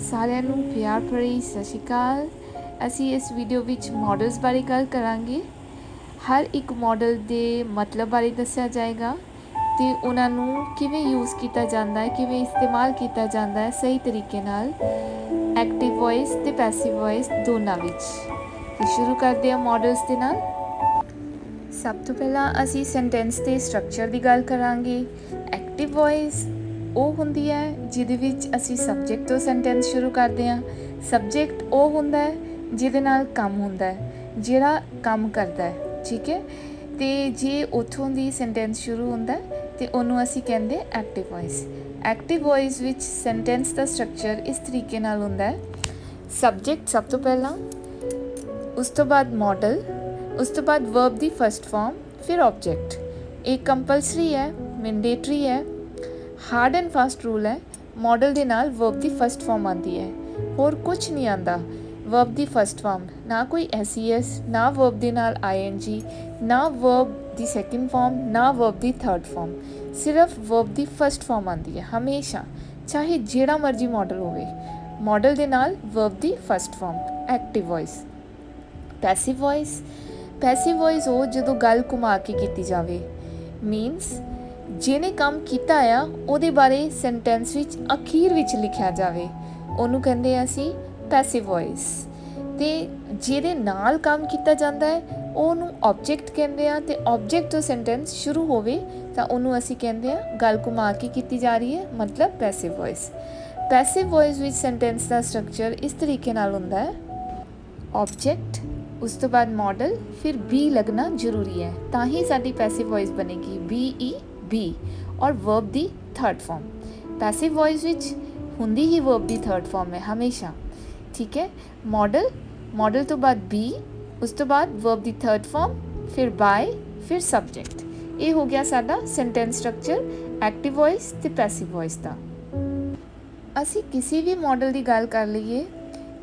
ਸਾਰਿਆਂ ਨੂੰ ਪਿਆਰ ਭਰੀ ਸਤਿ ਸ਼੍ਰੀ ਅਕਾਲ। ਅਸੀਂ ਇਸ ਵੀਡੀਓ ਵਿੱਚ ਮਾਡਲਸ ਬਾਰੇ ਗੱਲ ਕਰਾਂਗੇ। ਹਰ ਇੱਕ ਮਾਡਲ ਦੇ ਮਤਲਬ ਬਾਰੇ ਦੱਸਿਆ ਜਾਏਗਾ ਤੇ ਉਹਨਾਂ ਨੂੰ ਕਿਵੇਂ ਯੂਜ਼ ਕੀਤਾ ਜਾਂਦਾ ਹੈ, ਕਿਵੇਂ ਇਸਤੇਮਾਲ ਕੀਤਾ ਜਾਂਦਾ ਹੈ ਸਹੀ ਤਰੀਕੇ ਨਾਲ ਐਕਟਿਵ ਵੌਇਸ ਤੇ ਪੈਸਿਵ ਵੌਇਸ ਦੋਨਾਂ ਵਿੱਚ। ਤੇ ਸ਼ੁਰੂ ਕਰਦੇ ਹਾਂ ਮਾਡਲਸ ਦੇ ਨਾਲ। ਸਭ ਤੋਂ ਪਹਿਲਾਂ ਅਸੀਂ ਸੈਂਟੈਂਸ ਦੇ ਸਟਰਕਚਰ ਦੀ ਗੱਲ ਕਰਾਂਗੇ। ਐਕਟਿਵ ਵੌਇਸ ਉਹ ਹੁੰਦੀ ਹੈ ਜਿਹਦੇ ਵਿੱਚ ਅਸੀਂ ਸਬਜੈਕਟ ਤੋਂ ਸੈਂਟੈਂਸ ਸ਼ੁਰੂ ਕਰਦੇ ਹਾਂ। ਸਬਜੈਕਟ ਉਹ ਹੁੰਦਾ ਹੈ ਜਿਹਦੇ ਨਾਲ ਕੰਮ ਹੁੰਦਾ ਹੈ, ਜਿਹੜਾ ਕੰਮ ਕਰਦਾ ਹੈ, ਠੀਕ ਹੈ। ਅਤੇ ਜੇ ਉੱਥੋਂ ਦੀ ਸੈਂਟੈਂਸ ਸ਼ੁਰੂ ਹੁੰਦਾ ਅਤੇ ਉਹਨੂੰ ਅਸੀਂ ਕਹਿੰਦੇ ਐਕਟਿਵ ਵੌਇਸ। ਐਕਟਿਵ ਵੌਇਸ ਵਿੱਚ ਸੈਂਟੈਂਸ ਦਾ ਸਟਰਕਚਰ ਇਸ ਤਰੀਕੇ ਨਾਲ ਹੁੰਦਾ ਹੈ। ਸਬਜੈਕਟ ਸਭ ਤੋਂ ਪਹਿਲਾਂ, ਉਸ ਤੋਂ ਬਾਅਦ ਮਾਡਲ, ਉਸ ਤੋਂ ਬਾਅਦ ਵਰਬ ਦੀ ਫਸਟ ਫਾਰਮ, ਫਿਰ ਆਬਜੈਕਟ। ਇਹ ਕੰਪਲਸਰੀ ਹੈ, ਮੈਂਡੇਟਰੀ ਹੈ, ਹਾਰਡ ਐਂਡ ਫਾਸਟ ਰੂਲ ਹੈ। ਮਾਡਲ ਦੇ ਨਾਲ ਵਰਬ ਦੀ ਫਸਟ ਫਾਰਮ ਆਉਂਦੀ ਹੈ, ਹੋਰ ਕੁਛ ਨਹੀਂ ਆਉਂਦਾ। ਵਰਬ ਦੀ ਫਸਟ ਫਾਰਮ, ਨਾ ਕੋਈ SES, ਨਾ ਵਰਬ ਦੇ ਨਾਲ ING, ਨਾ ਵਰਬ ਦੀ ਸੈਕਿੰਡ ਫਾਰਮ, ਨਾ ਵਰਬ ਦੀ ਥਰਡ ਫਾਰਮ। ਸਿਰਫ ਵਰਬ ਦੀ ਫਸਟ ਫਾਰਮ ਆਉਂਦੀ ਹੈ ਹਮੇਸ਼ਾ, ਚਾਹੇ ਜਿਹੜਾ ਮਰਜ਼ੀ ਮਾਡਲ ਹੋਵੇ। ਮਾਡਲ ਦੇ ਨਾਲ ਵਰਬ ਦੀ first form. Active voice. Passive voice. Passive voice ਉਹ ਜਦੋਂ ਗੱਲ ਘੁਮਾ ਕੇ ਕੀਤੀ ਜਾਵੇ, ਮੀਨਸ ਜਿਹਨੇ ਕੰਮ ਕੀਤਾ ਆ ਉਹਦੇ ਬਾਰੇ ਸੈਂਟੈਂਸ ਵਿੱਚ ਅਖੀਰ ਵਿੱਚ ਲਿਖਿਆ ਜਾਵੇ, ਉਹਨੂੰ ਕਹਿੰਦੇ ਹਾਂ ਅਸੀਂ ਪੈਸਿਵ ਵੌਇਸ। ਅਤੇ ਜਿਹਦੇ ਨਾਲ ਕੰਮ ਕੀਤਾ ਜਾਂਦਾ ਹੈ ਉਹਨੂੰ ਆਬਜੈਕਟ ਕਹਿੰਦੇ ਹਾਂ, ਅਤੇ ਆਬਜੈਕਟ ਤੋਂ ਸੈਂਟੈਂਸ ਸ਼ੁਰੂ ਹੋਵੇ ਤਾਂ ਉਹਨੂੰ ਅਸੀਂ ਕਹਿੰਦੇ ਹਾਂ ਗੱਲ ਘੁਮਾ ਕੇ ਕੀਤੀ ਜਾ ਰਹੀ ਹੈ, ਮਤਲਬ ਪੈਸਿਵ ਵੌਇਸ। ਪੈਸਿਵ ਵੌਇਸ ਵਿੱਚ ਸੈਂਟੈਂਸ ਦਾ ਸਟਰਕਚਰ ਇਸ ਤਰੀਕੇ ਨਾਲ ਹੁੰਦਾ ਹੈ। ਆਬਜੈਕਟ, ਉਸ ਤੋਂ ਬਾਅਦ ਮਾਡਲ, ਫਿਰ ਬੀ ਲੱਗਣਾ ਜ਼ਰੂਰੀ ਹੈ, ਤਾਂ ਹੀ ਸਾਡੀ ਪੈਸਿਵ ਵੌਇਸ ਬਣੇਗੀ। BE ਔਰ ਵਰਬ ਦੀ ਥਰਡ ਫਾਰਮ। ਪੈਸਿਵ ਵੌਇਸ ਵਿੱਚ ਹੁੰਦੀ ਹੀ ਵਰਬ ਦੀ ਥਰਡ ਫਾਰਮ ਹੈ ਹਮੇਸ਼ਾ, ਠੀਕ ਹੈ। ਮਾਡਲ ਤੋਂ ਬਾਅਦ ਬੀ, ਉਸ ਤੋਂ ਬਾਅਦ ਵਰਬ ਦੀ ਥਰਡ ਫਾਰਮ, ਫਿਰ ਬਾਏ, ਫਿਰ ਸਬਜੈਕਟ। ਇਹ ਹੋ ਗਿਆ ਸਾਡਾ ਸੈਂਟੈਂਸ ਸਟਰਕਚਰ ਐਕਟਿਵ ਵੌਇਸ ਅਤੇ ਪੈਸਿਵ ਵੌਇਸ ਦਾ। ਅਸੀਂ ਕਿਸੇ ਵੀ ਮਾਡਲ ਦੀ ਗੱਲ ਕਰ ਲਈਏ,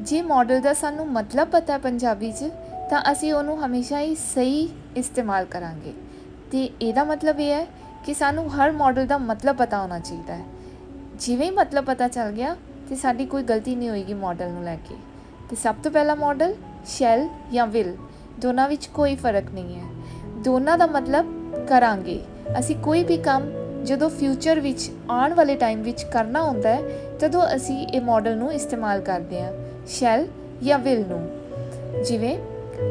ਜੇ ਮਾਡਲ ਦਾ ਸਾਨੂੰ ਮਤਲਬ ਪਤਾ ਪੰਜਾਬੀ 'ਚ ਤਾਂ ਅਸੀਂ ਉਹਨੂੰ ਹਮੇਸ਼ਾ ਹੀ ਸਹੀ ਇਸਤੇਮਾਲ ਕਰਾਂਗੇ। ਅਤੇ ਇਹਦਾ ਮਤਲਬ ਇਹ ਹੈ ਕਿ ਸਾਨੂੰ ਹਰ ਮਾਡਲ ਦਾ ਮਤਲਬ ਪਤਾ ਹੋਣਾ ਚਾਹੀਦਾ ਹੈ। ਜਿਵੇਂ ਹੀ ਮਤਲਬ ਪਤਾ ਚੱਲ ਗਿਆ ਅਤੇ ਸਾਡੀ ਕੋਈ ਗਲਤੀ ਨਹੀਂ ਹੋਏਗੀ ਮਾਡਲ ਨੂੰ ਲੈ ਕੇ। ਅਤੇ ਸਭ ਤੋਂ ਪਹਿਲਾ ਮਾਡਲ ਸ਼ੈਲ ਜਾਂ ਵਿਲ, ਦੋਨਾਂ ਵਿੱਚ ਕੋਈ ਫਰਕ ਨਹੀਂ ਹੈ। ਦੋਨਾਂ ਦਾ ਮਤਲਬ ਕਰਾਂਗੇ। ਅਸੀਂ ਕੋਈ ਵੀ ਕੰਮ ਜਦੋਂ ਫਿਊਚਰ ਵਿੱਚ ਆਉਣ ਵਾਲੇ ਟਾਈਮ ਵਿੱਚ ਕਰਨਾ ਹੁੰਦਾ ਹੈ ਤਦੋਂ ਅਸੀਂ ਇਹ ਮਾਡਲ ਨੂੰ ਇਸਤੇਮਾਲ ਕਰਦੇ ਹਾਂ, ਸ਼ੈਲ ਜਾਂ ਵਿਲ ਨੂੰ। ਜਿਵੇਂ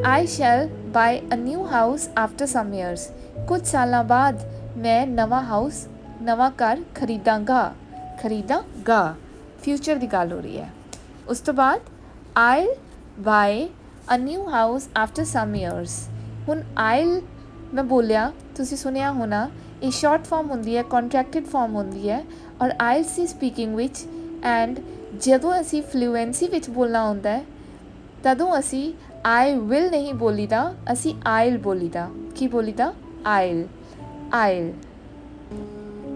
I shall buy a new house after some years। ਕੁਝ ਸਾਲਾਂ ਬਾਅਦ ਮੈਂ ਨਵਾਂ ਘਰ ਖਰੀਦਾਂਗਾ। ਫਿਊਚਰ ਦੀ ਗੱਲ ਹੋ ਰਹੀ ਹੈ। ਉਸ ਤੋਂ ਬਾਅਦ I'll buy a new house after some years। ਹੁਣ I'll ਮੈਂ ਬੋਲਿਆ, ਤੁਸੀਂ ਸੁਣਿਆ ਹੋਣਾ, ਇਹ ਸ਼ਾਰਟ ਫਾਰਮ ਹੁੰਦੀ ਹੈ, ਕੰਟਰੈਕਟਿਡ ਫਾਰਮ ਹੁੰਦੀ ਹੈ। ਔਰ I'll ਸੀ ਸਪੀਕਿੰਗ ਵਿੱਚ, ਐਂਡ ਜਦੋਂ ਅਸੀਂ ਫਲੂਐਂਸੀ ਵਿੱਚ ਬੋਲਣਾ ਹੁੰਦਾ ਹੈ ਤਦੋਂ ਅਸੀਂ I will ਨਹੀਂ ਬੋਲੀਦਾ, ਅਸੀਂ I'll ਬੋਲੀਦਾ। ਕੀ ਬੋਲੀਦਾ? I'll।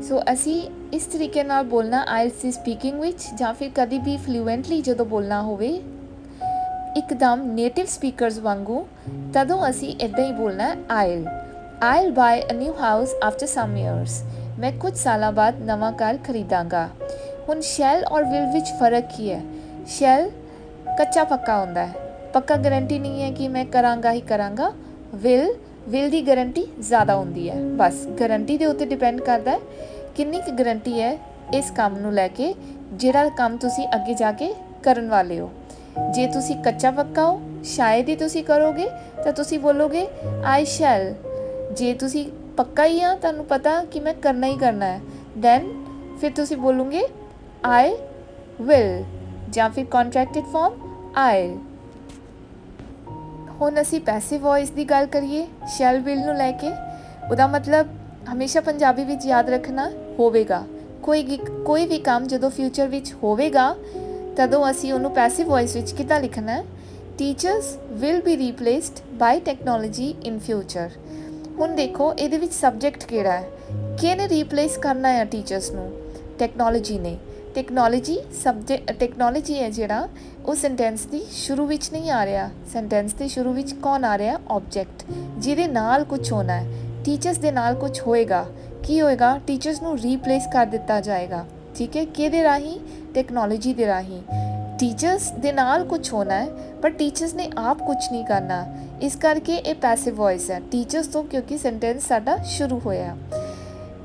ਸੋ ਅਸੀਂ ਇਸ ਤਰੀਕੇ ਨਾਲ ਬੋਲਣਾ I'll ਸੀ ਸਪੀਕਿੰਗ ਵਿੱਚ, ਜਾਂ ਫਿਰ ਕਦੀ ਵੀ ਫਲੂਐਂਟਲੀ ਜਦੋਂ ਬੋਲਣਾ ਹੋਵੇ ਇੱਕਦਮ ਨੇਟਿਵ ਸਪੀਕਰਸ ਵਾਂਗੂ, ਤਦੋਂ ਅਸੀਂ ਇੱਦਾਂ ਹੀ ਬੋਲਣਾ I'll buy a new house after some years। ਮੈਂ ਕੁਝ ਸਾਲਾਂ ਬਾਅਦ ਨਵਾਂ ਘਰ ਖਰੀਦਾਂਗਾ। ਹੁਣ ਸ਼ੈਲ ਔਰ ਵਿਲ ਵਿੱਚ ਫ਼ਰਕ ਕੀ ਹੈ? ਸ਼ੈਲ ਕੱਚਾ ਪੱਕਾ ਹੁੰਦਾ ਹੈ, ਪੱਕਾ ਗਰੰਟੀ ਨਹੀਂ ਹੈ ਕਿ ਮੈਂ ਕਰਾਂਗਾ ਹੀ ਕਰਾਂਗਾ। ਵਿਲ ਦੀ ਗਰੰਟੀ ਜ਼ਿਆਦਾ ਹੁੰਦੀ ਹੈ। ਬਸ ਗਰੰਟੀ ਦੇ ਉੱਤੇ ਡਿਪੈਂਡ ਕਰਦਾ ਹੈ ਕਿੰਨੀ ਕੁ ਗਰੰਟੀ ਹੈ ਇਸ ਕੰਮ ਨੂੰ ਲੈ ਕੇ, ਜਿਹੜਾ ਕੰਮ ਤੁਸੀਂ ਅੱਗੇ ਜਾ ਕੇ ਕਰਨ ਵਾਲੇ ਹੋ। ਜੇ ਤੁਸੀਂ ਕੱਚਾ ਪੱਕਾ ਹੋ, ਸ਼ਾਇਦ ਹੀ ਤੁਸੀਂ ਕਰੋਗੇ, ਤਾਂ ਤੁਸੀਂ ਬੋਲੋਗੇ I shall। ਜੇ ਤੁਸੀਂ ਪੱਕਾ ਹੀ ਆ, ਤੁਹਾਨੂੰ ਪਤਾ ਕਿ ਮੈਂ ਕਰਨਾ ਹੀ ਕਰਨਾ ਹੈ, ਦੈਨ ਫਿਰ ਤੁਸੀਂ ਬੋਲੋਗੇ I will, ਜਾਂ ਫਿਰ ਕੰਟਰੈਕਟਿਡ ਫਾਰਮ I'll। ਹੁਣ ਅਸੀਂ ਪੈਸਿਵ ਵੌਇਸ ਦੀ ਗੱਲ ਕਰੀਏ ਸ਼ੈਲ ਵਿਲ ਨੂੰ ਲੈ ਕੇ। ਉਹਦਾ ਮਤਲਬ ਹਮੇਸ਼ਾ ਪੰਜਾਬੀ ਵਿੱਚ ਯਾਦ ਰੱਖਣਾ ਹੋਵੇਗਾ। ਕੋਈ ਵੀ ਕੰਮ ਜਦੋਂ ਫਿਊਚਰ ਵਿੱਚ ਹੋਵੇਗਾ ਤਦੋਂ ਅਸੀਂ ਉਹਨੂੰ ਪੈਸਿਵ ਵੌਇਸ ਵਿੱਚ ਕਿੱਦਾਂ ਲਿਖਣਾ? Teachers will be replaced by technology in future. ਹੁਣ ਦੇਖੋ ਇਹਦੇ ਵਿੱਚ ਸਬਜੈਕਟ ਕਿਹੜਾ ਹੈ? ਕਿਹਨੇ ਰੀਪਲੇਸ ਕਰਨਾ ਹੈ ਟੀਚਰਸ ਨੂੰ? ਟੈਕਨੋਲੋਜੀ ਨੇ। ਟੈਕਨੋਲੋਜੀ ਹੈ ਜਿਹੜਾ, ਉਹ ਸੈਂਟੈਂਸ ਦੀ ਸ਼ੁਰੂ ਵਿੱਚ ਨਹੀਂ ਆ ਰਿਹਾ। ਸੈਂਟੈਂਸ ਦੇ ਸ਼ੁਰੂ ਵਿੱਚ ਕੌਣ ਆ ਰਿਹਾ? ਆਬਜੈਕਟ, ਜਿਹਦੇ ਨਾਲ ਕੁਛ ਹੋਣਾ ਹੈ। ਟੀਚਰਸ ਦੇ ਨਾਲ ਕੁਛ ਹੋਏਗਾ। ਕੀ ਹੋਏਗਾ? ਟੀਚਰਸ ਨੂੰ ਰੀਪਲੇਸ ਕਰ ਦਿੱਤਾ ਜਾਏਗਾ, ਠੀਕ ਹੈ। ਕਿਹਦੇ ਰਾਹੀਂ? ਟੈਕਨੋਲੋਜੀ ਦੇ ਰਾਹੀਂ। टीचर्स ਦੇ ਨਾਲ ਕੁਝ ਹੋਣਾ ਹੈ ਪਰ ਟੀਚਰਸ ਨੇ ਆਪ ਕੁਝ ਨਹੀਂ ਕਰਨਾ, ਇਸ ਕਰਕੇ ਇਹ ਪੈਸਿਵ ਵੌਇਸ ਹੈ ਟੀਚਰਸ ਤੋਂ, ਕਿਉਂਕਿ ਸੈਂਟੈਂਸ ਸਾਡਾ ਸ਼ੁਰੂ ਹੋਇਆ।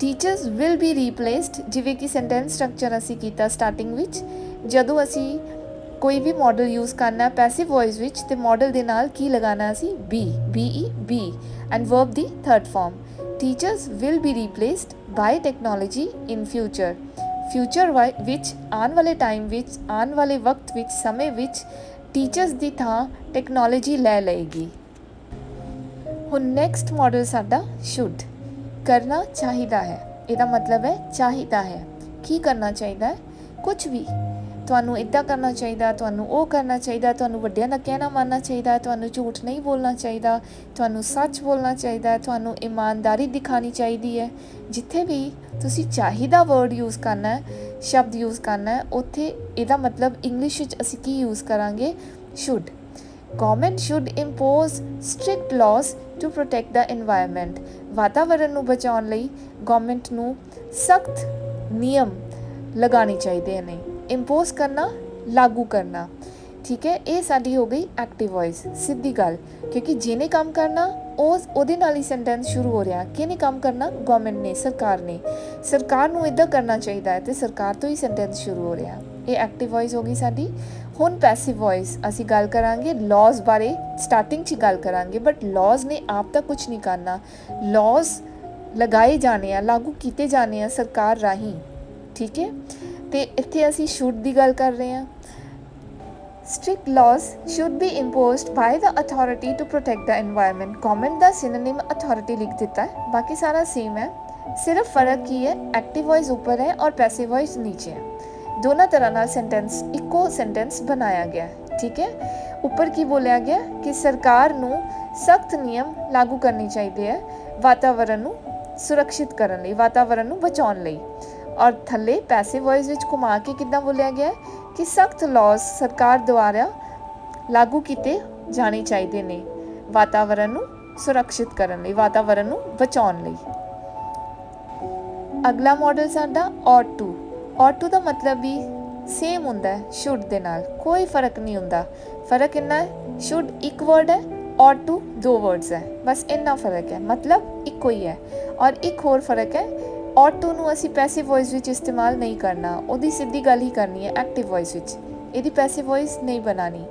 ਟੀਚਰਸ ਵਿਲ ਬੀ ਰੀਪਲੇਸਡ, ਜਿਵੇਂ ਕਿ ਸੈਂਟੈਂਸ ਸਟਰਕਚਰ ਅਸੀਂ ਕੀਤਾ ਸਟਾਰਟਿੰਗ ਵਿੱਚ, ਜਦੋਂ ਅਸੀਂ ਕੋਈ ਵੀ ਮਾਡਲ ਯੂਜ਼ ਕਰਨਾ ਪੈਸਿਵ ਵੌਇਸ ਵਿੱਚ ਤੇ ਮਾਡਲ ਦੇ ਨਾਲ ਕੀ ਲਗਾਉਣਾ ਅਸੀਂ ਬੀ, ਬੀ ਐਂਡ ਵਰਬ ਦੀ third form. Teachers will be replaced by technology in future. Future ਵਿੱਚ ਆਉਣ ਵਾਲੇ ਟਾਈਮ ਵਿੱਚ, ਆਉਣ ਵਾਲੇ ਵਕਤ ਵਿੱਚ, ਸਮੇਂ ਵਿੱਚ ਟੀਚਰਸ ਦੀ ਥਾਂ ਟੈਕਨੋਲੋਜੀ ਲੈ ਲਏਗੀ। ਹੁਣ ਨੈਕਸਟ ਮਾਡਲ ਸਾਡਾ ਸ਼ੁੱਡ, ਕਰਨਾ ਚਾਹੀਦਾ ਹੈ। ਇਹਦਾ ਮਤਲਬ ਹੈ ਚਾਹੀਦਾ ਹੈ। ਕੀ ਕਰਨਾ ਚਾਹੀਦਾ ਹੈ? ਕੁਝ ਵੀ। ਤੁਹਾਨੂੰ ਇੱਦਾਂ ਕਰਨਾ ਚਾਹੀਦਾ, ਤੁਹਾਨੂੰ ਉਹ ਕਰਨਾ ਚਾਹੀਦਾ, ਤੁਹਾਨੂੰ ਵੱਡਿਆਂ ਦਾ ਕਹਿਣਾ ਮੰਨਣਾ ਚਾਹੀਦਾ, ਤੁਹਾਨੂੰ ਝੂਠ ਨਹੀਂ ਬੋਲਣਾ ਚਾਹੀਦਾ, ਤੁਹਾਨੂੰ ਸੱਚ ਬੋਲਣਾ ਚਾਹੀਦਾ, ਤੁਹਾਨੂੰ ਇਮਾਨਦਾਰੀ ਦਿਖਾਉਣੀ ਚਾਹੀਦੀ ਹੈ। ਜਿੱਥੇ ਵੀ ਤੁਸੀਂ ਚਾਹੀਦਾ ਵਰਡ ਯੂਜ਼ ਕਰਨਾ ਹੈ, ਸ਼ਬਦ ਯੂਜ਼ ਕਰਨਾ ਹੈ, ਉੱਥੇ ਇਹਦਾ ਮਤਲਬ ਇੰਗਲਿਸ਼ ਵਿੱਚ ਅਸੀਂ ਕੀ ਯੂਜ਼ ਕਰਾਂਗੇ? Should. Government should impose strict laws to protect the environment. ਵਾਤਾਵਰਨ ਨੂੰ ਬਚਾਉਣ ਲਈ ਗਵਰਨਮੈਂਟ ਨੂੰ ਸਖਤ ਨਿਯਮ ਲਗਾਉਣੇ ਚਾਹੀਦੇ ਨੇ। ਇੰਪੋਜ਼ ਕਰਨਾ, ਲਾਗੂ ਕਰਨਾ। ਠੀਕ ਹੈ, ਇਹ ਸਾਡੀ ਹੋ ਗਈ ਐਕਟਿਵ ਵੌਇਸ, ਸਿੱਧੀ ਗੱਲ, ਕਿਉਂਕਿ ਜਿਹਨੇ ਕੰਮ ਕਰਨਾ ਉਹਦੇ ਨਾਲ ਹੀ ਸੈਂਟੈਂਸ ਸ਼ੁਰੂ ਹੋ ਰਿਹਾ। ਕਿਹਨੇ ਕੰਮ ਕਰਨਾ? ਗਵਰਨਮੈਂਟ ਨੇ, ਸਰਕਾਰ ਨੇ। ਸਰਕਾਰ ਨੂੰ ਇੱਦਾਂ ਕਰਨਾ ਚਾਹੀਦਾ ਹੈ ਅਤੇ ਸਰਕਾਰ ਤੋਂ ਹੀ ਸੈਂਟੈਂਸ ਸ਼ੁਰੂ ਹੋ ਰਿਹਾ। ਇਹ ਐਕਟਿਵ ਵੌਇਸ ਹੋ ਗਈ ਸਾਡੀ। ਹੁਣ ਪੈਸਿਵ ਵੌਇਸ ਅਸੀਂ ਗੱਲ ਕਰਾਂਗੇ ਲਾਜ਼ ਬਾਰੇ, ਸਟਾਰਟਿੰਗ 'ਚ ਗੱਲ ਕਰਾਂਗੇ, ਬਟ ਲਾਜ਼ ਨੇ ਆਪ ਤਾਂ ਕੁਝ ਨਹੀਂ ਕਰਨਾ। ਲਾਜ਼ ਲਗਾਏ ਜਾਣੇ ਆ, ਲਾਗੂ ਕੀਤੇ ਜਾਣੇ ਆ ਸਰਕਾਰ ਰਾਹੀਂ। ਠੀਕ ਹੈ, ਅਤੇ ਇੱਥੇ ਅਸੀਂ ਸ਼ੁੱਡ ਦੀ ਗੱਲ ਕਰ ਰਹੇ ਹਾਂ। Strict laws should be imposed by the authority to protect the environment. Government ਦਾ ਸਿਨੋਨਿਮ ਅਥੋਰਿਟੀ ਲਿਖ ਦਿੱਤਾ ਹੈ, ਬਾਕੀ ਸਾਰਾ ਸੇਮ ਹੈ। ਸਿਰਫ ਫਰਕ ਕੀ ਹੈ? ਐਕਟਿਵ ਵੌਇਸ ਉੱਪਰ ਹੈ ਔਰ ਪੈਸਿਵ ਵੌਇਸ ਨੀਚੇ ਹੈ। ਦੋਨਾਂ ਤਰ੍ਹਾਂ ਨਾਲ ਸੈਂਟੈਂਸ, ਇੱਕੋ ਸੈਂਟੈਂਸ ਬਣਾਇਆ ਗਿਆ। ਠੀਕ ਹੈ, ਉੱਪਰ ਕੀ ਬੋਲਿਆ ਗਿਆ ਕਿ ਸਰਕਾਰ ਨੂੰ ਸਖਤ ਨਿਯਮ ਲਾਗੂ ਕਰਨੇ ਚਾਹੀਦੇ ਹੈ ਵਾਤਾਵਰਨ ਨੂੰ ਸੁਰੱਖਿਅਤ ਕਰਨ ਲਈ, ਵਾਤਾਵਰਨ ਨੂੰ ਬਚਾਉਣ ਲਈ। ਔਰ ਥੱਲੇ ਪੈਸਿਵ ਵੌਇਸ ਵਿੱਚ ਘੁਮਾ ਕੇ ਕਿੱਦਾਂ ਬੋਲਿਆ ਗਿਆ ਕਿ ਸਖਤ ਲਾਜ਼ ਸਰਕਾਰ ਦੁਆਰਾ ਲਾਗੂ ਕੀਤੇ ਜਾਣੇ ਚਾਹੀਦੇ ਨੇ ਵਾਤਾਵਰਨ ਨੂੰ ਸੁਰੱਖਿਅਤ ਕਰਨ ਲਈ, ਵਾਤਾਵਰਨ ਨੂੰ ਬਚਾਉਣ ਲਈ। ਅਗਲਾ ਮਾਡਲ ਸਾਡਾ ought to। ought to ਦਾ ਮਤਲਬ ਵੀ ਸੇਮ ਹੁੰਦਾ ਹੈ ਸ਼ੁੱਡ ਦੇ ਨਾਲ, ਕੋਈ ਫਰਕ ਨਹੀਂ ਹੁੰਦਾ। ਫਰਕ ਇੰਨਾ ਹੈ, ਸ਼ੁੱਡ ਇੱਕ ਵਰਡ ਹੈ, ought to ਦੋ ਵਰਡਸ ਹੈ, ਬਸ ਇੰਨਾ ਫਰਕ ਹੈ, ਮਤਲਬ ਇੱਕੋ ਹੀ ਹੈ। ਔਰ ਇੱਕ ਹੋਰ ਫਰਕ ਹੈ, ought to ਨੂੰ ਅਸੀਂ ਪੈਸਿਵ ਵੌਇਸ ਵਿੱਚ ਇਸਤੇਮਾਲ ਨਹੀਂ ਕਰਨਾ, ਉਹਦੀ ਸਿੱਧੀ ਗੱਲ ਹੀ ਕਰਨੀ ਹੈ ਐਕਟਿਵ ਵੌਇਸ ਵਿੱਚ, ਇਹਦੀ ਪੈਸਿਵ ਵੌਇਸ ਨਹੀਂ ਬਣਾਉਣੀ।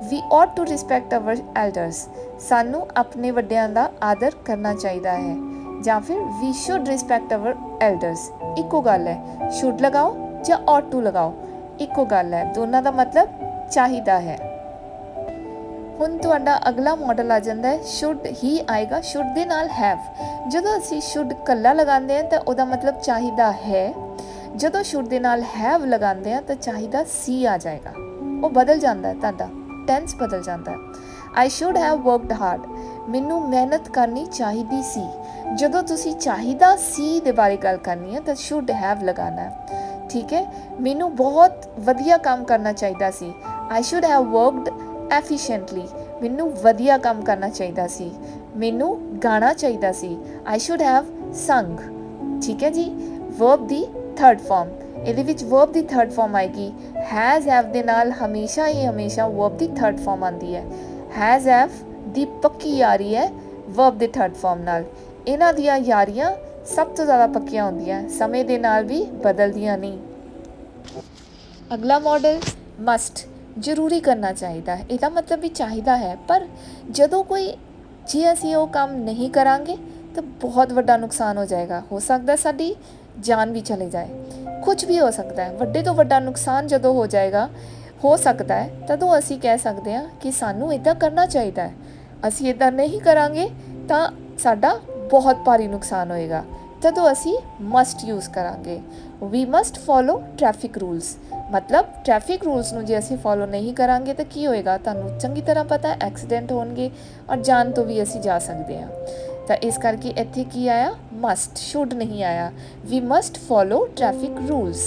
ਵੀ ought to respect our elders, ਸਾਨੂੰ ਆਪਣੇ ਵੱਡਿਆਂ ਦਾ ਆਦਰ ਕਰਨਾ ਚਾਹੀਦਾ ਹੈ, ਜਾਂ ਫਿਰ ਵੀ should respect our elders, ਇੱਕੋ ਗੱਲ ਹੈ। should ਲਗਾਓ ਜਾਂ ought to ਲਗਾਓ, ਇੱਕੋ ਗੱਲ ਹੈ, ਦੋਨਾਂ ਦਾ ਮਤਲਬ ਚਾਹੀਦਾ ਹੈ। ਹੁਣ ਤੁਹਾਡਾ ਅਗਲਾ ਮਾਡਲ ਆ ਜਾਂਦਾ ਹੈ ਸ਼ੁੱਡ ਹੀ ਆਏਗਾ, ਸ਼ੁੱਡ ਦੇ ਨਾਲ ਹੈਵ। ਜਦੋਂ ਅਸੀਂ ਸ਼ੁੱਡ ਇਕੱਲਾ ਲਗਾਉਂਦੇ ਹਾਂ ਤਾਂ ਉਹਦਾ ਮਤਲਬ ਚਾਹੀਦਾ ਹੈ। ਜਦੋਂ ਸ਼ੁੱਡ ਦੇ ਨਾਲ ਹੈਵ ਲਗਾਉਂਦੇ ਹਾਂ ਤਾਂ ਚਾਹੀਦਾ ਸੀ ਆ ਜਾਏਗਾ, ਉਹ ਬਦਲ ਜਾਂਦਾ ਹੈ, ਤੁਹਾਡਾ ਟੈਂਸ ਬਦਲ ਜਾਂਦਾ ਹੈ। ਆਈ ਸ਼ੁੱਡ ਹੈਵ ਵਰਕਡ ਹਾਰਡ, ਮੈਨੂੰ ਮਿਹਨਤ ਕਰਨੀ ਚਾਹੀਦੀ ਸੀ। ਜਦੋਂ ਤੁਸੀਂ ਚਾਹੀਦਾ ਸੀ ਦੇ ਬਾਰੇ ਗੱਲ ਕਰਨੀ ਹੈ ਤਾਂ ਸ਼ੁੱਡ ਹੈਵ ਲਗਾਉਣਾ ਹੈ। ਠੀਕ ਹੈ, ਮੈਨੂੰ ਬਹੁਤ ਵਧੀਆ ਕੰਮ ਕਰਨਾ ਚਾਹੀਦਾ ਸੀ। I should have worked efficiently, ਮੈਨੂੰ ਵਧੀਆ ਕੰਮ ਕਰਨਾ ਚਾਹੀਦਾ ਸੀ, ਮੈਨੂੰ ਗਾਣਾ ਚਾਹੀਦਾ ਸੀ। ਆਈ ਸ਼ੁੱਡ ਹੈਵ ਸੰਗ। ਠੀਕ ਹੈ ਜੀ, ਵਰਬ ਦੀ ਥਰਡ ਫਾਰਮ, ਇਹਦੇ ਵਿੱਚ ਵਰਬ ਦੀ ਥਰਡ ਫਾਰਮ ਆਏਗੀ। ਹੈਜ਼ ਹੈਵ ਦੇ ਨਾਲ ਹਮੇਸ਼ਾ ਹੀ ਹਮੇਸ਼ਾ ਵਰਬ ਦੀ ਥਰਡ ਫਾਰਮ ਆਉਂਦੀ ਹੈ। ਹੈਜ਼ ਹੈਵ ਦੀ ਪੱਕੀ ਯਾਰੀ ਹੈ ਵਰਬ ਦੇ ਥਰਡ ਫਾਰਮ ਨਾਲ। ਇਹਨਾਂ ਦੀਆਂ ਯਾਰੀਆਂ ਸਭ ਤੋਂ ਜ਼ਿਆਦਾ ਪੱਕੀਆਂ ਹੁੰਦੀਆਂ, ਸਮੇਂ ਦੇ ਨਾਲ ਵੀ ਬਦਲਦੀਆਂ ਨਹੀਂ। ਅਗਲਾ ਮਾਡਲ ਮਸਟ, ਜ਼ਰੂਰੀ ਕਰਨਾ ਚਾਹੀਦਾ ਹੈ, ਇਹਦਾ ਮਤਲਬ ਵੀ ਚਾਹੀਦਾ ਹੈ, ਪਰ ਜਦੋਂ ਕੋਈ ਜੇ ਅਸੀਂ ਉਹ ਕੰਮ ਨਹੀਂ ਕਰਾਂਗੇ ਤਾਂ ਬਹੁਤ ਵੱਡਾ ਨੁਕਸਾਨ ਹੋ ਜਾਏਗਾ। ਹੋ ਸਕਦਾ ਸਾਡੀ ਜਾਨ ਵੀ ਚਲੇ ਜਾਏ, ਕੁਝ ਵੀ ਹੋ ਸਕਦਾ ਹੈ। ਵੱਡੇ ਤੋਂ ਵੱਡਾ ਨੁਕਸਾਨ ਜਦੋਂ ਹੋ ਜਾਏਗਾ, ਹੋ ਸਕਦਾ ਹੈ, ਤਦੋਂ ਅਸੀਂ ਕਹਿ ਸਕਦੇ ਹਾਂ ਕਿ ਸਾਨੂੰ ਇੱਦਾਂ ਕਰਨਾ ਚਾਹੀਦਾ ਹੈ। ਅਸੀਂ ਇੱਦਾਂ ਨਹੀਂ ਕਰਾਂਗੇ ਤਾਂ ਸਾਡਾ ਬਹੁਤ ਭਾਰੀ ਨੁਕਸਾਨ ਹੋਏਗਾ, ਤਦੋਂ ਅਸੀਂ ਮਸਟ ਯੂਜ਼ ਕਰਾਂਗੇ। ਵੀ ਮਸਟ ਫੋਲੋ ਟ੍ਰੈਫਿਕ ਰੂਲਸ, ਮਤਲਬ ਟ੍ਰੈਫਿਕ ਰੂਲਸ ਨੂੰ ਜੇ ਅਸੀਂ ਫੋਲੋ ਨਹੀਂ ਕਰਾਂਗੇ ਤਾਂ ਕੀ ਹੋਏਗਾ, ਤੁਹਾਨੂੰ ਚੰਗੀ ਤਰ੍ਹਾਂ ਪਤਾ, ਐਕਸੀਡੈਂਟ ਹੋਣਗੇ ਔਰ ਜਾਨ ਤੋਂ ਵੀ ਅਸੀਂ ਜਾ ਸਕਦੇ ਹਾਂ। ਤਾਂ ਇਸ ਕਰਕੇ ਇੱਥੇ ਕੀ ਆਇਆ? ਮਸਟ, ਸ਼ੁੱਡ ਨਹੀਂ ਆਇਆ। ਵੀ ਮਸਟ ਫੋਲੋ ਟ੍ਰੈਫਿਕ ਰੂਲਸ।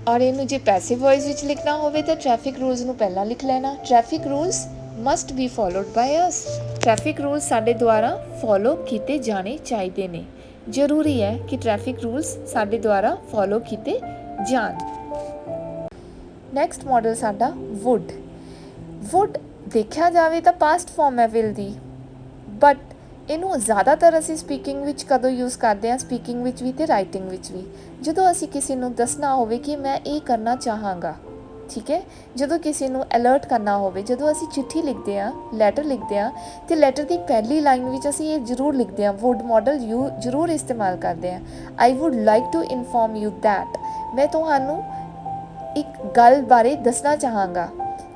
ਔਰ ਇਹਨੂੰ ਜੇ ਪੈਸਿਵ ਵੌਇਸ ਵਿੱਚ ਲਿਖਣਾ ਹੋਵੇ ਤਾਂ ਟ੍ਰੈਫਿਕ ਰੂਲਸ ਨੂੰ ਪਹਿਲਾਂ ਲਿਖ ਲੈਣਾ। Traffic rules must be followed by us. Traffic rules ਸਾਡੇ ਦੁਆਰਾ ਫੋਲੋ ਕੀਤੇ ਜਾਣੇ ਚਾਹੀਦੇ ਨੇ। ਜ਼ਰੂਰੀ ਹੈ ਕਿ ਟ੍ਰੈਫਿਕ ਰੂਲਸ ਸਾਡੇ ਦੁਆਰਾ ਫੋਲੋ ਕੀਤੇ ਜਾਣ। ਨੈਕਸਟ ਮਾਡਲ ਸਾਡਾ ਵੁੱਡ। ਵੁੱਡ ਦੇਖਿਆ ਜਾਵੇ ਤਾਂ ਪਾਸਟ ਫਾਰਮ ਹੈ ਵਿਲ ਦੀ, ਬਟ ਇਹਨੂੰ ਜ਼ਿਆਦਾਤਰ ਅਸੀਂ ਸਪੀਕਿੰਗ ਵਿੱਚ ਕਦੋਂ ਯੂਜ਼ ਕਰਦੇ ਹਾਂ, ਸਪੀਕਿੰਗ ਵਿੱਚ ਵੀ ਅਤੇ ਰਾਈਟਿੰਗ ਵਿੱਚ ਵੀ। ਜਦੋਂ ਅਸੀਂ ਕਿਸੇ ਨੂੰ ਦੱਸਣਾ ਹੋਵੇ ਕਿ ਮੈਂ ਇਹ ਕਰਨਾ ਚਾਹਾਂਗਾ, ਠੀਕ ਹੈ, ਜਦੋਂ ਕਿਸੇ ਨੂੰ ਅਲਰਟ ਕਰਨਾ ਹੋਵੇ, ਜਦੋਂ ਅਸੀਂ ਚਿੱਠੀ ਲਿਖਦੇ ਹਾਂ, ਲੈਟਰ ਲਿਖਦੇ ਹਾਂ, ਅਤੇ ਲੈਟਰ ਦੀ ਪਹਿਲੀ ਲਾਈਨ ਵਿੱਚ ਅਸੀਂ ਇਹ ਜ਼ਰੂਰ ਲਿਖਦੇ ਹਾਂ, ਵੁੱਡ ਮਾਡਲ ਜ਼ਰੂਰ ਇਸਤੇਮਾਲ ਕਰਦੇ ਹਾਂ। I would like to inform you that, ਮੈਂ ਤੁਹਾਨੂੰ ਇੱਕ ਗੱਲ ਬਾਰੇ ਦੱਸਣਾ ਚਾਹਾਂਗਾ।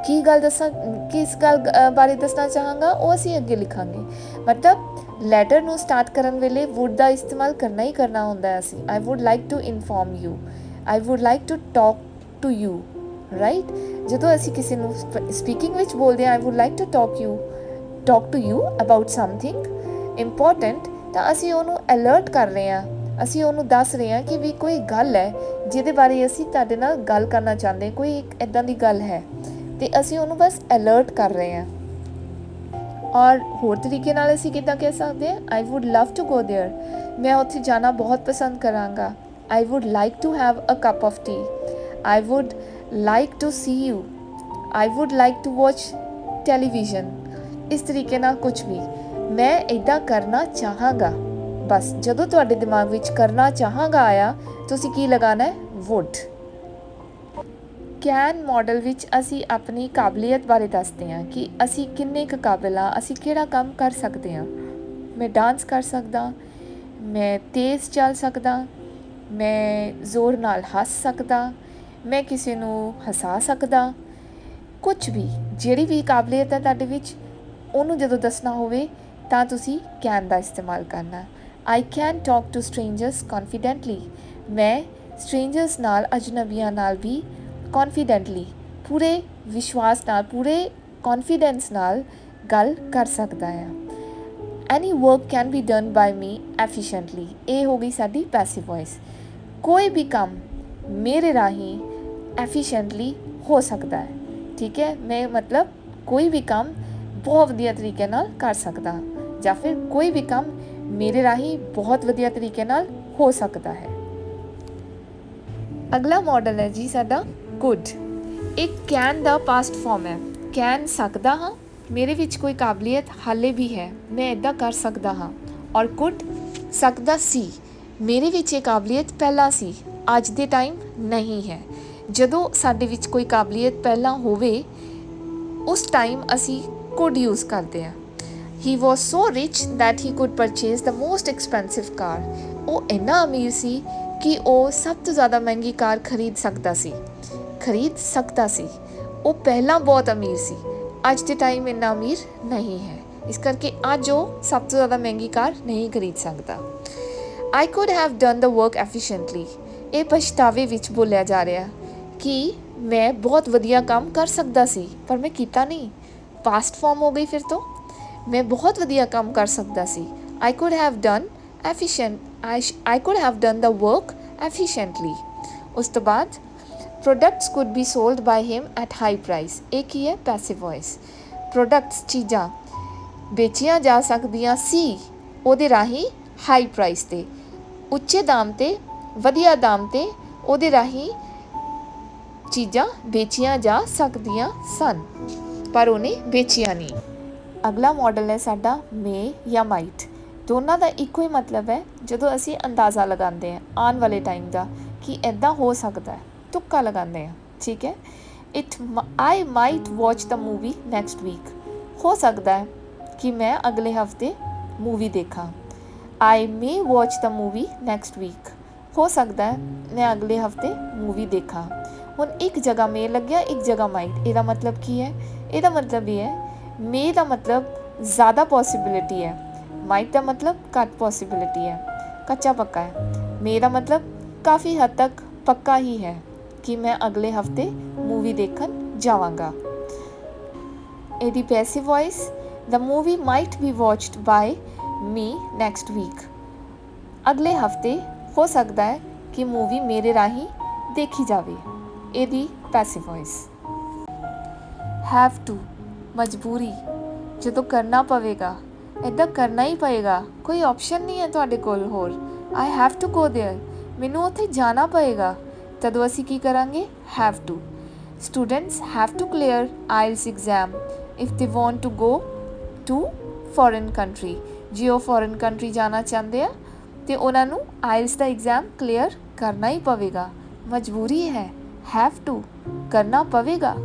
ਕੀ ਗੱਲ ਦੱਸਾਂ, ਕਿਸ ਗੱਲ ਬਾਰੇ ਦੱਸਣਾ ਚਾਹਾਂਗਾ, ਉਹ ਅਸੀਂ ਅੱਗੇ ਲਿਖਾਂਗੇ। ਮਤਲਬ ਲੈਟਰ ਨੂੰ ਸਟਾਰਟ ਕਰਨ ਵੇਲੇ ਵੁੱਡ ਦਾ ਇਸਤੇਮਾਲ ਕਰਨਾ ਹੀ ਕਰਨਾ ਹੁੰਦਾ ਅਸੀਂ। I would like to inform you, I would like to talk to you, right. ਜਦੋਂ ਅਸੀਂ ਕਿਸੇ ਨੂੰ ਸਪੀਕਿੰਗ ਵਿੱਚ ਬੋਲਦੇ ਹਾਂ I would like to talk to you about something important, ਤਾਂ ਅਸੀਂ ਉਹਨੂੰ ਅਲਰਟ ਕਰ ਰਹੇ ਹਾਂ, ਅਸੀਂ ਉਹਨੂੰ ਦੱਸ ਰਹੇ ਹਾਂ ਕਿ ਵੀ ਕੋਈ ਗੱਲ ਹੈ ਜਿਹਦੇ ਬਾਰੇ ਅਸੀਂ ਤੁਹਾਡੇ ਨਾਲ ਗੱਲ ਕਰਨਾ ਚਾਹੁੰਦੇ, ਕੋਈ ਇੱਕ ਇੱਦਾਂ ਦੀ ਗੱਲ ਹੈ, ਅਤੇ ਅਸੀਂ ਉਹਨੂੰ ਬਸ ਅਲਰਟ ਕਰ ਰਹੇ ਹਾਂ। ਔਰ ਹੋਰ ਤਰੀਕੇ ਨਾਲ ਅਸੀਂ ਕਿੱਦਾਂ ਕਹਿ ਸਕਦੇ ਹਾਂ, I would love to go there, ਮੈਂ ਉੱਥੇ ਜਾਣਾ ਬਹੁਤ ਪਸੰਦ ਕਰਾਂਗਾ। I would like to have a cup of tea, I would like to see you, I would like to watch television. ਇਸ ਤਰੀਕੇ ਨਾਲ ਕੁਛ ਵੀ, ਮੈਂ ਇੱਦਾਂ ਕਰਨਾ ਚਾਹਾਂਗਾ। ਬਸ ਜਦੋਂ ਤੁਹਾਡੇ ਦਿਮਾਗ ਵਿੱਚ ਕਰਨਾ ਚਾਹਾਂਗਾ ਆਇਆ, ਤੁਸੀਂ ਕੀ ਲਗਾਉਣਾ ਹੈ, ਵੁੱਡ। ਕੈਨ ਮਾਡਲ ਵਿੱਚ ਅਸੀਂ ਆਪਣੀ ਕਾਬਲੀਅਤ ਬਾਰੇ ਦੱਸਦੇ ਹਾਂ ਕਿ ਅਸੀਂ ਕਿੰਨੇ ਕੁ ਕਾਬਿਲ ਹਾਂ, ਅਸੀਂ ਕਿਹੜਾ ਕੰਮ ਕਰ ਸਕਦੇ ਹਾਂ। ਮੈਂ ਡਾਂਸ ਕਰ ਸਕਦਾ, ਮੈਂ ਤੇਜ਼ ਚੱਲ ਸਕਦਾ, ਮੈਂ ਜ਼ੋਰ ਨਾਲ ਹੱਸ ਸਕਦਾ, ਮੈਂ ਕਿਸੇ ਨੂੰ ਹਸਾ ਸਕਦਾ, ਕੁਛ ਵੀ, ਜਿਹੜੀ ਵੀ ਕਾਬਲੀਅਤ ਹੈ ਤੁਹਾਡੇ ਵਿੱਚ, ਉਹਨੂੰ ਜਦੋਂ ਦੱਸਣਾ ਹੋਵੇ ਤਾਂ ਤੁਸੀਂ ਕੈਨ ਦਾ ਇਸਤੇਮਾਲ ਕਰਨਾ। I can talk to strangers confidently, ਮੈਂ ਸਟ੍ਰੇਂਜਰਸ ਨਾਲ, ਅਜਨਬੀਆਂ ਨਾਲ ਵੀ ਕੌਨਫੀਡੈਂਟਲੀ, ਪੂਰੇ ਵਿਸ਼ਵਾਸ ਨਾਲ, ਪੂਰੇ ਕੌਨਫੀਡੈਂਸ ਨਾਲ ਗੱਲ ਕਰ ਸਕਦਾ ਆ। Any work can be done by me efficiently, ਇਹ ਹੋ ਗਈ ਸਾਡੀ ਪੈਸਿਵ ਵੌਇਸ। ਕੋਈ ਵੀ ਕੰਮ ਮੇਰੇ ਰਾਹੀਂ ਐਫੀਸ਼ੀਐਂਟਲੀ ਹੋ ਸਕਦਾ ਹੈ, ਠੀਕ ਹੈ, ਮੈਂ ਮਤਲਬ ਕੋਈ ਵੀ ਕੰਮ ਬਹੁਤ ਵਧੀਆ ਤਰੀਕੇ ਨਾਲ ਕਰ ਸਕਦਾ, ਜਾਂ ਫਿਰ ਕੋਈ ਵੀ ਕੰਮ ਮੇਰੇ ਰਾਹੀਂ ਬਹੁਤ ਵਧੀਆ ਤਰੀਕੇ ਨਾਲ ਹੋ ਸਕਦਾ ਹੈ। ਅਗਲਾ ਮਾਡਲ ਹੈ ਜੀ ਸਾਡਾ ਕੁਡ। ਇਹ ਕੈਨ ਦਾ ਪਾਸਟ ਫਾਰਮ ਹੈ। ਕੈਨ ਸਕਦਾ ਹਾਂ, ਮੇਰੇ ਵਿੱਚ ਕੋਈ ਕਾਬਲੀਅਤ ਹਾਲੇ ਵੀ ਹੈ, ਮੈਂ ਇੱਦਾਂ ਕਰ ਸਕਦਾ ਹਾਂ। ਔਰ ਕੁਡ ਸਕਦਾ ਸੀ, ਮੇਰੇ ਵਿੱਚ ਇਹ ਕਾਬਲੀਅਤ ਪਹਿਲਾਂ ਸੀ, ਅੱਜ ਦੇ ਟਾਈਮ ਨਹੀਂ ਹੈ। ਜਦੋਂ ਸਾਡੇ ਵਿੱਚ ਕੋਈ ਕਾਬਲੀਅਤ ਪਹਿਲਾਂ ਹੋਵੇ, ਉਸ ਟਾਈਮ ਅਸੀਂ ਕੁਡ ਯੂਜ਼ ਕਰਦੇ ਹਾਂ। He was so rich that he could purchase the most expensive car, ਉਹ ਇੰਨਾ ਅਮੀਰ ਸੀ ਕਿ ਉਹ ਸਭ ਤੋਂ ਜ਼ਿਆਦਾ ਮਹਿੰਗੀ ਕਾਰ ਖਰੀਦ ਸਕਦਾ ਸੀ। ਉਹ ਪਹਿਲਾਂ ਬਹੁਤ ਅਮੀਰ ਸੀ, ਅੱਜ ਦੇ ਟਾਈਮ ਇੰਨਾ ਅਮੀਰ ਨਹੀਂ ਹੈ, ਇਸ ਕਰਕੇ ਅੱਜ ਉਹ ਸਭ ਤੋਂ ਜ਼ਿਆਦਾ ਮਹਿੰਗੀ ਕਾਰ ਨਹੀਂ ਖਰੀਦ ਸਕਦਾ। ਆਈ could have done the work efficiently, ਇਹ ਪਛਤਾਵੇ ਵਿੱਚ ਬੋਲਿਆ ਜਾ ਰਿਹਾ ਕਿ ਮੈਂ ਬਹੁਤ ਵਧੀਆ ਕੰਮ ਕਰ ਸਕਦਾ ਸੀ ਪਰ ਮੈਂ ਕੀਤਾ ਨਹੀਂ। ਪਾਸਟ ਫਾਰਮ ਹੋ ਗਈ ਫਿਰ ਤੋਂ, ਮੈਂ ਬਹੁਤ ਵਧੀਆ ਕੰਮ ਕਰ ਸਕਦਾ ਸੀ। I could have done the work efficiently. ਉਸ ਤੋਂ ਬਾਅਦ products could be sold by him at high price, ਇਹ ਕੀ ਹੈ, ਪੈਸਿਵ ਵੌਇਸ। ਪ੍ਰੋਡਕਟਸ, ਚੀਜ਼ਾਂ ਵੇਚੀਆਂ ਜਾ ਸਕਦੀਆਂ ਸੀ ਉਹਦੇ ਰਾਹੀਂ ਹਾਈ ਪ੍ਰਾਈਸ 'ਤੇ, ਉੱਚੇ ਦਾਮ 'ਤੇ, ਵਧੀਆ ਦਾਮ 'ਤੇ ਉਹਦੇ ਰਾਹੀਂ ਚੀਜ਼ਾਂ ਵੇਚੀਆਂ ਜਾ ਸਕਦੀਆਂ ਸਨ, ਪਰ ਉਹਨੇ ਵੇਚੀਆਂ ਨਹੀਂ। ਅਗਲਾ ਮਾਡਲ ਹੈ ਸਾਡਾ ਮੇ ਜਾਂ ਮਾਈਟ। ਦੋਨਾਂ ਦਾ ਇੱਕੋ ਹੀ ਮਤਲਬ ਹੈ, ਜਦੋਂ ਅਸੀਂ ਅੰਦਾਜ਼ਾ ਲਗਾਉਂਦੇ ਹਾਂ ਆਉਣ ਵਾਲੇ ਟਾਈਮ ਦਾ ਕਿ ਇੱਦਾਂ ਹੋ ਸਕਦਾ ਹੈ, ਤੁੱਕਾ ਲਗਾਉਂਦੇ ਹਾਂ, ਠੀਕ ਹੈ। I might watch the movie next week, ਹੋ ਸਕਦਾ ਹੈ ਕਿ ਮੈਂ ਅਗਲੇ ਹਫਤੇ ਮੂਵੀ ਦੇਖਾਂ। I may watch the movie next week, ਹੋ ਸਕਦਾ ਹੈ ਮੈਂ ਅਗਲੇ ਹਫਤੇ ਮੂਵੀ ਦੇਖਾਂ। ਹੁਣ ਇੱਕ ਜਗ੍ਹਾ ਮੇ ਲੱਗਿਆ, ਇੱਕ ਜਗ੍ਹਾ ਮਾਈਟ, ਇਹਦਾ ਮਤਲਬ ਕੀ ਹੈ? ਇਹਦਾ ਮਤਲਬ ਇਹ ਹੈ, ਮੇ ਦਾ ਮਤਲਬ ਜ਼ਿਆਦਾ ਪੋਸੀਬਿਲਿਟੀ ਹੈ, ਮਾਈਟ ਦਾ ਮਤਲਬ ਘੱਟ ਪੋਸੀਬਿਲਿਟੀ ਹੈ, ਕੱਚਾ ਪੱਕਾ ਹੈ। ਮੇ ਦਾ ਮਤਲਬ ਕਾਫੀ ਹੱਦ ਤੱਕ ਪੱਕਾ ਹੀ ਹੈ ਕਿ ਮੈਂ ਅਗਲੇ ਹਫਤੇ ਮੂਵੀ ਦੇਖਣ ਜਾਵਾਂਗਾ। ਇਹਦੀ passive voice, the movie might be watched by me next week, ਅਗਲੇ ਹਫਤੇ ਹੋ ਸਕਦਾ ਹੈ ਕਿ ਮੂਵੀ ਮੇਰੇ ਰਾਹੀਂ ਦੇਖੀ ਜਾਵੇ, ਇਹਦੀ ਪੈਸਿਵ ਵੌਇਸ। ਹੈਵ ਟੂ, ਮਜਬੂਰੀ, ਜਦੋਂ ਕਰਨਾ ਪਵੇਗਾ, ਇੱਦਾਂ ਕਰਨਾ ਹੀ ਪਏਗਾ, ਕੋਈ ਆਪਸ਼ਨ ਨਹੀਂ ਹੈ ਤੁਹਾਡੇ ਕੋਲ ਹੋਰ। I have to go there, ਮੈਨੂੰ ਉੱਥੇ ਜਾਣਾ ਪਏਗਾ, ਤਦੋਂ ਅਸੀਂ ਕੀ ਕਰਾਂਗੇ, have to. Students have to clear IELTS exam if they want to go to foreign country. ਜੇ ਉਹ foreign country ਜਾਣਾ ਚਾਹੁੰਦੇ ਆ ਤੇ ਉਹਨਾਂ ਨੂੰ IELTS ਦਾ ਐਗਜ਼ਾਮ ਕਲੀਅਰ ਕਰਨਾ ਹੀ ਪਵੇਗਾ, ਮਜਬੂਰੀ ਹੈ, have to ਕਰਨਾ ਪਵੇਗਾ।